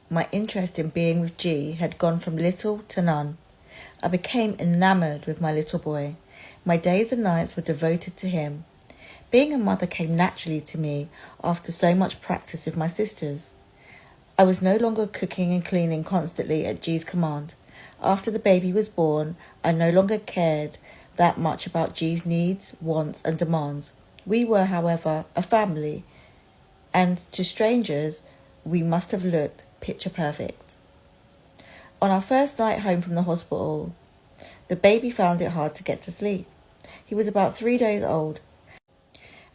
My interest in being with G had gone from little to none. I became enamoured with my little boy. My days and nights were devoted to him. Being a mother came naturally to me after so much practice with my sisters. I was no longer cooking and cleaning constantly at G's command. After the baby was born, I no longer cared that much about G's needs, wants and demands. We were, however, a family, and to strangers, we must have looked picture perfect. On our first night home from the hospital, the baby found it hard to get to sleep. He was about 3 days old.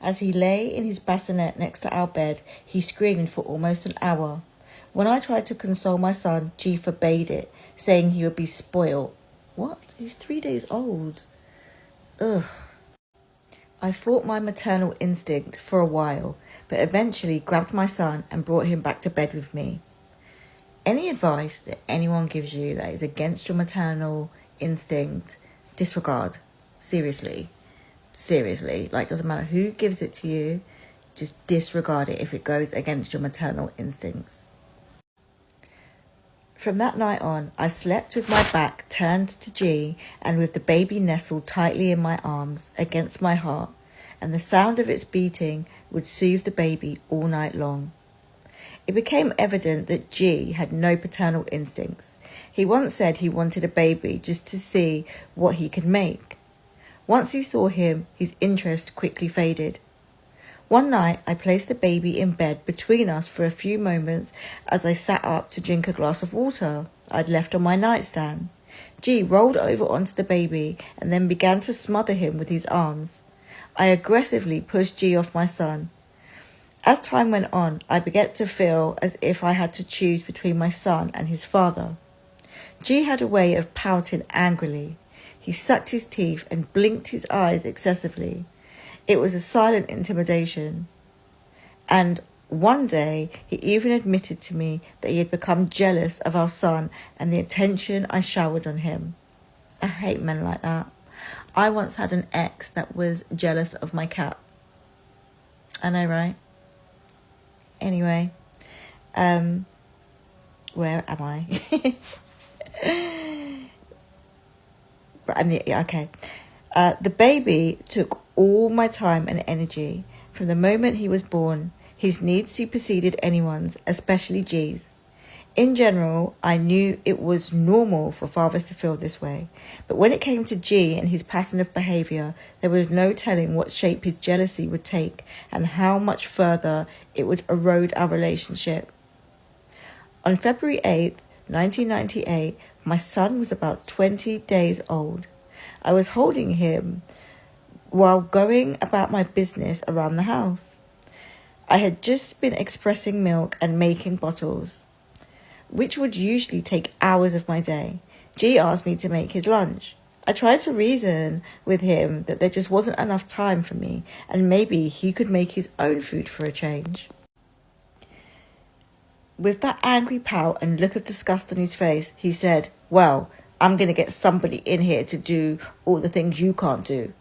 As he lay in his bassinet next to our bed, he screamed for almost an hour. When I tried to console my son, G forbade it, saying he would be spoiled. What? He's 3 days old. Ugh. I fought my maternal instinct for a while, but eventually grabbed my son and brought him back to bed with me. Any advice that anyone gives you that is against your maternal instinct, disregard. Seriously. Like, doesn't matter who gives it to you, just disregard it if it goes against your maternal instincts. From that night on, I slept with my back turned to G and with the baby nestled tightly in my arms against my heart, and the sound of its beating would soothe the baby all night long. It became evident that G had no paternal instincts. He once said he wanted a baby just to see what he could make. Once he saw him, his interest quickly faded. One night, I placed the baby in bed between us for a few moments as I sat up to drink a glass of water I'd left on my nightstand. G rolled over onto the baby and then began to smother him with his arms. I aggressively pushed G off my son. As time went on, I began to feel as if I had to choose between my son and his father. G had a way of pouting angrily. He sucked his teeth and blinked his eyes excessively. It was a silent intimidation. And one day, he even admitted to me that he had become jealous of our son and the attention I showered on him. I hate men like that. I once had an ex that was jealous of my cat. I know, right? Anyway, where am I? Okay. The baby took all my time and energy. From the moment he was born, his needs superseded anyone's, especially G's. In general, I knew it was normal for fathers to feel this way. But when it came to G and his pattern of behaviour, there was no telling what shape his jealousy would take and how much further it would erode our relationship. On February 8th, 1998, my son was about 20 days old. I was holding him while going about my business around the house. I had just been expressing milk and making bottles, which would usually take hours of my day. G asked me to make his lunch. I tried to reason with him that there just wasn't enough time for me and maybe he could make his own food for a change. With that angry pout and look of disgust on his face, he said, "Well, I'm going to get somebody in here to do all the things you can't do."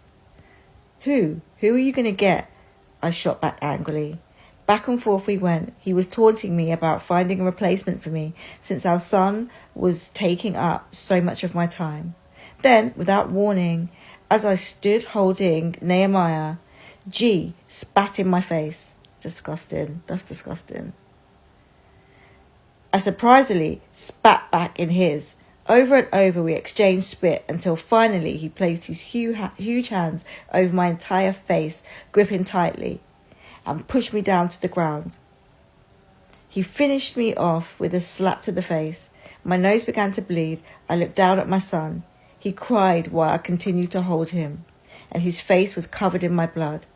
Who? Who are you going to get? I shot back angrily. Back and forth we went. He was taunting me about finding a replacement for me since our son was taking up so much of my time. Then, without warning, as I stood holding Nehemiah, G spat in my face. Disgusting. That's disgusting. I surprisingly spat back in his. Over and over we exchanged spit until finally he placed his huge hands over my entire face, gripping tightly, and pushed me down to the ground. He finished me off with a slap to the face. My nose began to bleed. I looked down at my son. He cried while I continued to hold him, and his face was covered in my blood.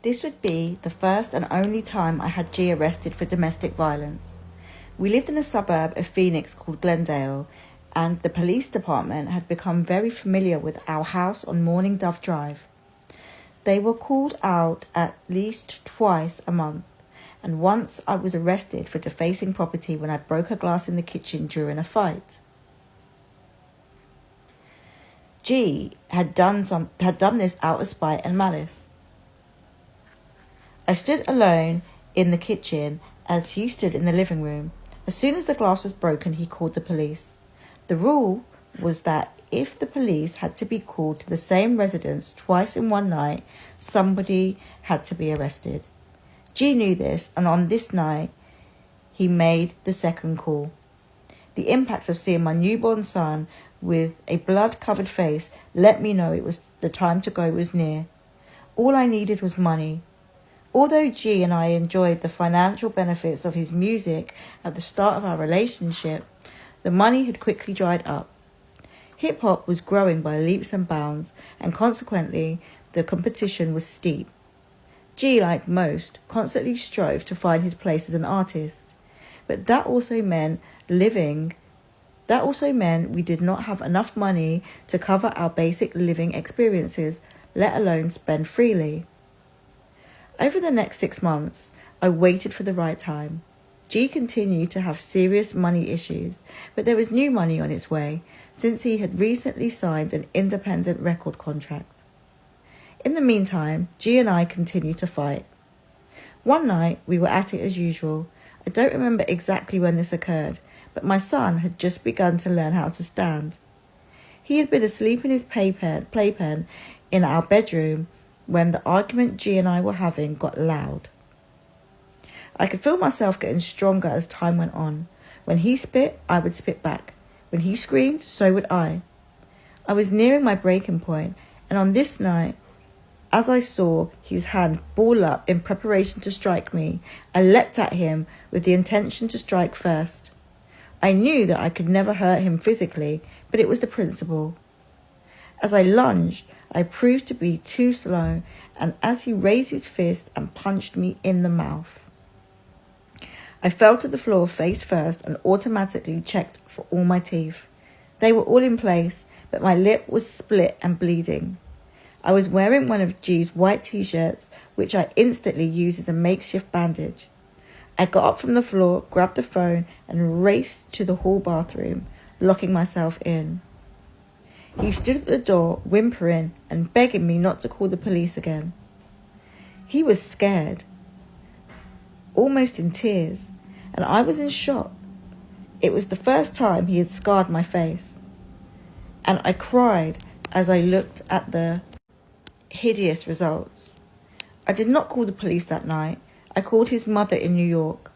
This would be the first and only time I had G arrested for domestic violence. We lived in a suburb of Phoenix called Glendale, and the police department had become very familiar with our house on Morning Dove Drive. They were called out at least twice a month, and once I was arrested for defacing property when I broke a glass in the kitchen during a fight. G had done this out of spite and malice. I stood alone in the kitchen as he stood in the living room. As soon as the glass was broken, he called the police. The rule was that if the police had to be called to the same residence twice in one night, somebody had to be arrested. G knew this, and on this night, he made the second call. The impact of seeing my newborn son with a blood-covered face let me know it was the time to go was near. All I needed was money. Although G and I enjoyed the financial benefits of his music at the start of our relationship, the money had quickly dried up. Hip-hop was growing by leaps and bounds, and consequently, the competition was steep. G, like most, constantly strove to find his place as an artist, but that also meant we did not have enough money to cover our basic living experiences, let alone spend freely. Over the next 6 months, I waited for the right time. G continued to have serious money issues, but there was new money on its way, since he had recently signed an independent record contract. In the meantime, G and I continued to fight. One night, we were at it as usual. I don't remember exactly when this occurred, but my son had just begun to learn how to stand. He had been asleep in his playpen in our bedroom when the argument G and I were having got loud. I could feel myself getting stronger as time went on. When he spit, I would spit back. When he screamed, so would I. I was nearing my breaking point, and on this night, as I saw his hand ball up in preparation to strike me, I leapt at him with the intention to strike first. I knew that I could never hurt him physically, but it was the principle. As I lunged, I proved to be too slow, and as he raised his fist and punched me in the mouth, I fell to the floor face first and automatically checked for all my teeth. They were all in place, but my lip was split and bleeding. I was wearing one of G's white t-shirts, which I instantly used as a makeshift bandage. I got up from the floor, grabbed the phone, and raced to the hall bathroom, locking myself in. He stood at the door, whimpering and begging me not to call the police again. He was scared, almost in tears, and I was in shock. It was the first time he had scarred my face, and I cried as I looked at the hideous results. I did not call the police that night. I called his mother in New York.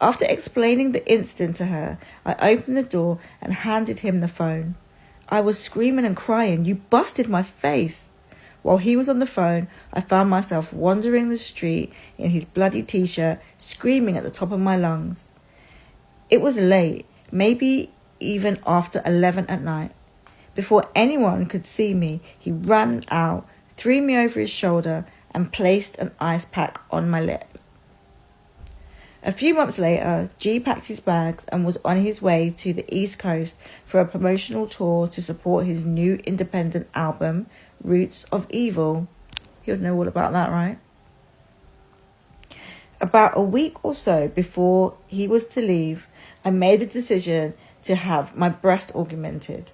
After explaining the incident to her, I opened the door and handed him the phone. I was screaming and crying, "You busted my face!" While he was on the phone, I found myself wandering the street in his bloody t-shirt, screaming at the top of my lungs. It was late, maybe even after 11 at night. Before anyone could see me, he ran out, threw me over his shoulder, and placed an ice pack on my lip. A few months later, G packed his bags and was on his way to the East Coast for a promotional tour to support his new independent album, Roots of Evil. You'll know all about that, right? About a week or so before he was to leave, I made a decision to have my breast augmented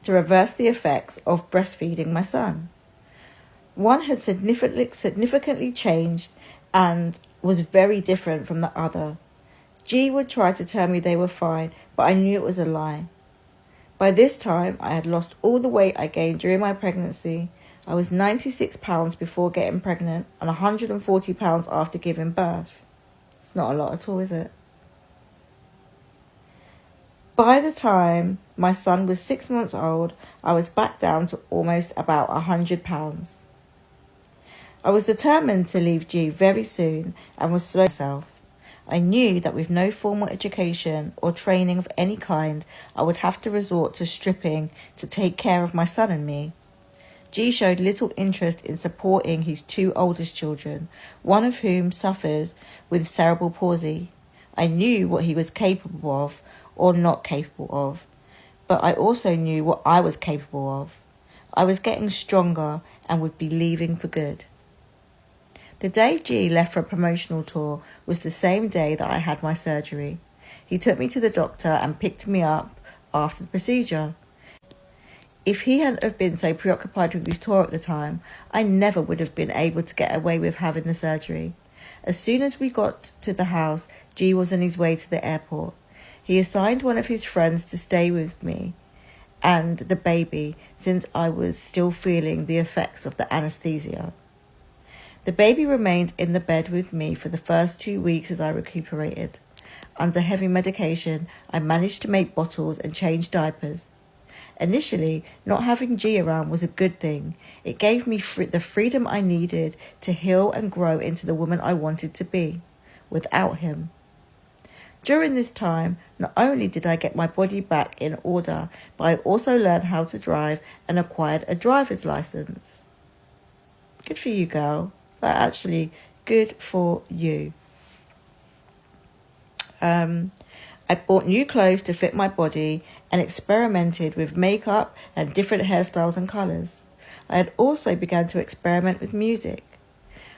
to reverse the effects of breastfeeding my son. One had significantly changed and was very different from the other. G would try to tell me they were fine, but I knew it was a lie. By this time, I had lost all the weight I gained during my pregnancy. I was 96 pounds before getting pregnant and 140 pounds after giving birth. It's not a lot at all, is it? By the time my son was 6 months old, I was back down to almost about 100 pounds. I was determined to leave G very soon and was slow myself. I knew that with no formal education or training of any kind, I would have to resort to stripping to take care of my son and me. G showed little interest in supporting his two oldest children, one of whom suffers with cerebral palsy. I knew what he was capable of or not capable of, but I also knew what I was capable of. I was getting stronger and would be leaving for good. The day G left for a promotional tour was the same day that I had my surgery. He took me to the doctor and picked me up after the procedure. If he hadn't have been so preoccupied with his tour at the time, I never would have been able to get away with having the surgery. As soon as we got to the house, G was on his way to the airport. He assigned one of his friends to stay with me and the baby since I was still feeling the effects of the anesthesia. The baby remained in the bed with me for the first 2 weeks as I recuperated. Under heavy medication, I managed to make bottles and change diapers. Initially, not having G around was a good thing. It gave me the freedom I needed to heal and grow into the woman I wanted to be, without him. During this time, not only did I get my body back in order, but I also learned how to drive and acquired a driver's license. Good for you, girl. But actually, good for you. I bought new clothes to fit my body and experimented with makeup and different hairstyles and colours. I had also begun to experiment with music.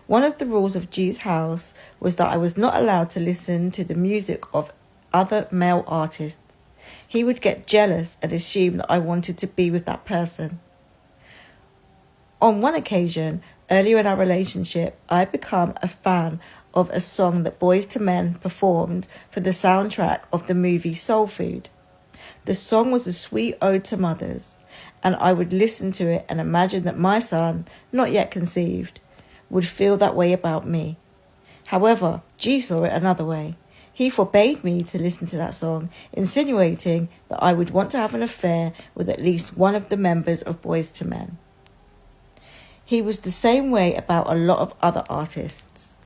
One of the rules of G's house was that I was not allowed to listen to the music of other male artists. He would get jealous and assume that I wanted to be with that person. On one occasion, earlier in our relationship, I had become a fan of a song that Boyz II Men performed for the soundtrack of the movie Soul Food. The song was a sweet ode to mothers, and I would listen to it and imagine that my son, not yet conceived, would feel that way about me. However, G saw it another way. He forbade me to listen to that song, insinuating that I would want to have an affair with at least one of the members of Boyz II Men. He was the same way about a lot of other artists.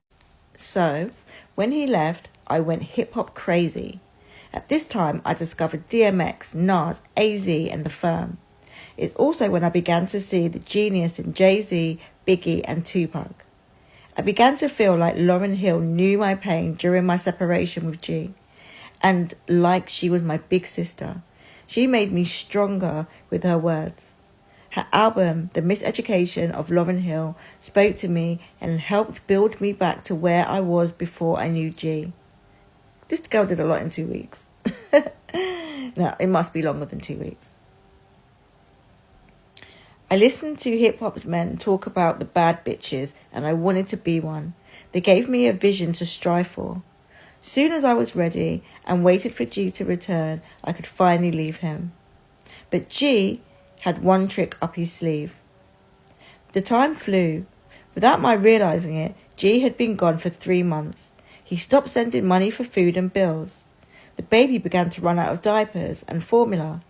So, when he left, I went hip-hop crazy. At this time, I discovered DMX, Nas, AZ, and The Firm. It's also when I began to see the genius in Jay-Z, Biggie, and Tupac. I began to feel like Lauryn Hill knew my pain during my separation with G, and like she was my big sister. She made me stronger with her words. Her album, The Miseducation of Lauryn Hill, spoke to me and helped build me back to where I was before I knew G. This girl did a lot in 2 weeks. No, it must be longer than 2 weeks. I listened to hip-hop's men talk about the bad bitches, and I wanted to be one. They gave me a vision to strive for. Soon as I was ready and waited for G to return, I could finally leave him. But G had one trick up his sleeve. The time flew. Without my realising it, G had been gone for 3 months. He stopped sending money for food and bills. The baby began to run out of diapers and formula.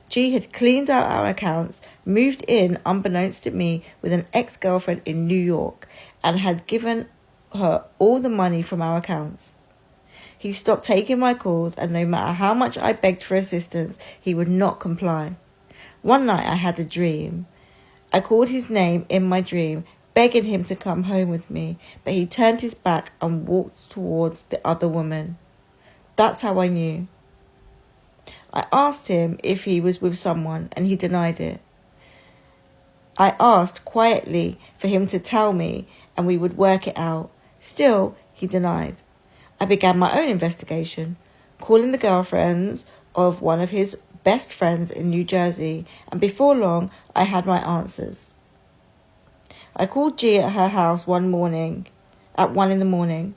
G had cleaned out our accounts, moved in unbeknownst to me with an ex-girlfriend in New York, and had given her all the money from our accounts. He stopped taking my calls, and no matter how much I begged for assistance, he would not comply. One night I had a dream. I called his name in my dream, begging him to come home with me, but he turned his back and walked towards the other woman. That's how I knew. I asked him if he was with someone, and he denied it. I asked quietly for him to tell me, and we would work it out. Still, he denied. I began my own investigation, calling the girlfriends of one of his best friends in New Jersey, and before long, I had my answers. I called G at her house one morning, at 1 a.m.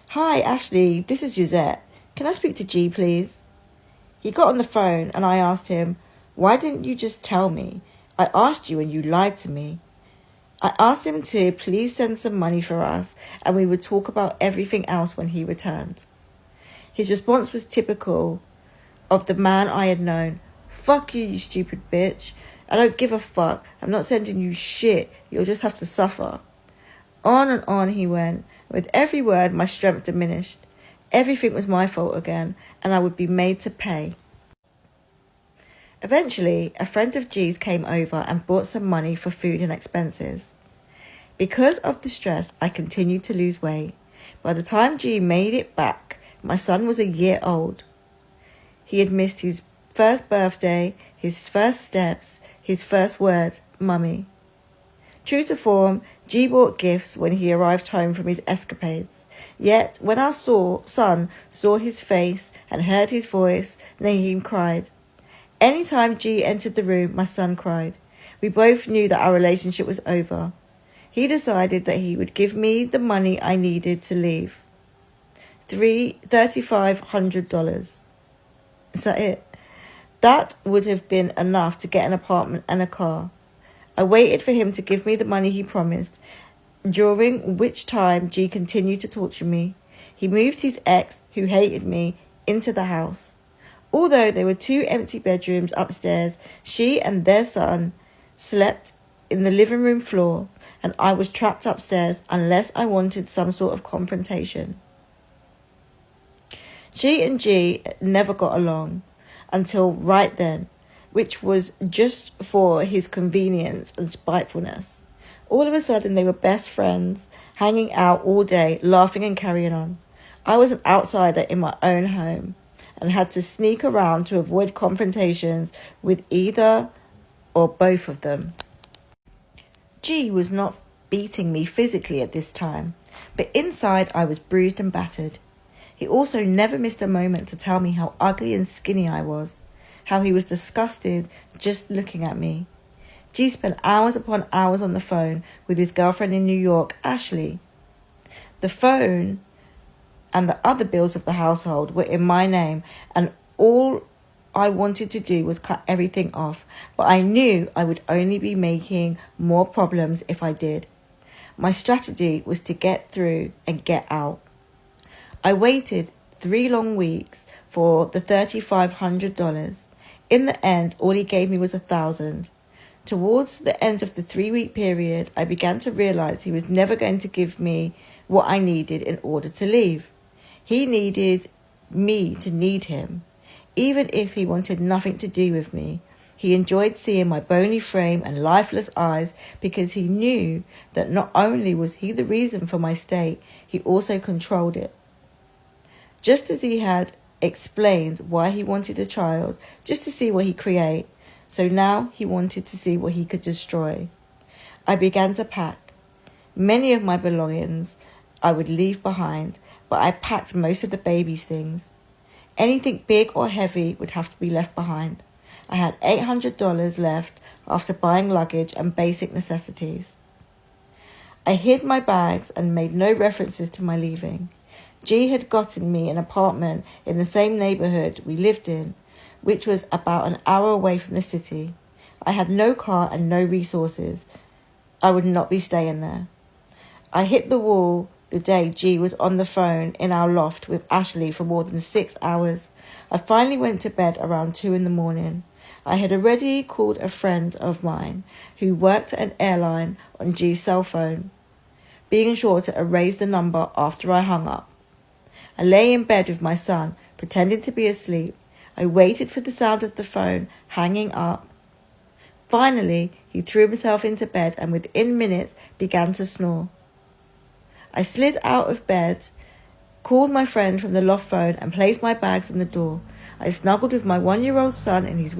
"Hi, Ashley, this is Gisette. Can I speak to G, please?" He got on the phone, and I asked him, "Why didn't you just tell me? I asked you and you lied to me." I asked him to please send some money for us, and we would talk about everything else when he returned. His response was typical of the man I had known. "Fuck you, you stupid bitch. I don't give a fuck. I'm not sending you shit. You'll just have to suffer." On and on he went. With every word, my strength diminished. Everything was my fault again, and I would be made to pay. Eventually, a friend of G's came over and brought some money for food and expenses. Because of the stress, I continued to lose weight. By the time G made it back, my son was a year old. He had missed his first birthday, his first steps, his first word, "Mummy." True to form, G bought gifts when he arrived home from his escapades. Yet, when our son saw his face and heard his voice, Naheem cried. Anytime G entered the room, my son cried. We both knew that our relationship was over. He decided that he would give me the money I needed to leave. $3,500. Is that it? That would have been enough to get an apartment and a car. I waited for him to give me the money he promised, during which time G continued to torture me. He moved his ex, who hated me, into the house. Although there were 2 empty bedrooms upstairs, she and their son slept in the living room floor, and I was trapped upstairs unless I wanted some sort of confrontation. She and G never got along until right then, which was just for his convenience and spitefulness. All of a sudden, they were best friends, hanging out all day, laughing and carrying on. I was an outsider in my own home and had to sneak around to avoid confrontations with either or both of them. G was not beating me physically at this time, but inside I was bruised and battered. He also never missed a moment to tell me how ugly and skinny I was, how he was disgusted just looking at me. G spent hours upon hours on the phone with his girlfriend in New York, Ashley. The phone and the other bills of the household were in my name, and all I wanted to do was cut everything off, but I knew I would only be making more problems if I did. My strategy was to get through and get out. I waited 3 long weeks for the $3,500. In the end, all he gave me was $1,000. Towards the end of the 3-week period, I began to realize he was never going to give me what I needed in order to leave. He needed me to need him. Even if he wanted nothing to do with me, he enjoyed seeing my bony frame and lifeless eyes because he knew that not only was he the reason for my state, he also controlled it. Just as he had explained why he wanted a child, just to see what he'd create, so now he wanted to see what he could destroy. I began to pack. Many of my belongings I would leave behind, but I packed most of the baby's things. Anything big or heavy would have to be left behind. I had $800 left after buying luggage and basic necessities. I hid my bags and made no references to my leaving. G had gotten me an apartment in the same neighborhood we lived in, which was about an hour away from the city. I had no car and no resources. I would not be staying there. I hit the wall the day G was on the phone in our loft with Ashley for more than 6 hours. I finally went to bed around 2 a.m. I had already called a friend of mine who worked at an airline on G's cell phone, being sure to erase the number after I hung up. I lay in bed with my son, pretending to be asleep. I waited for the sound of the phone hanging up. Finally, he threw himself into bed and within minutes began to snore. I slid out of bed, called my friend from the loft phone and placed my bags on the door. I snuggled with my 1-year-old son in his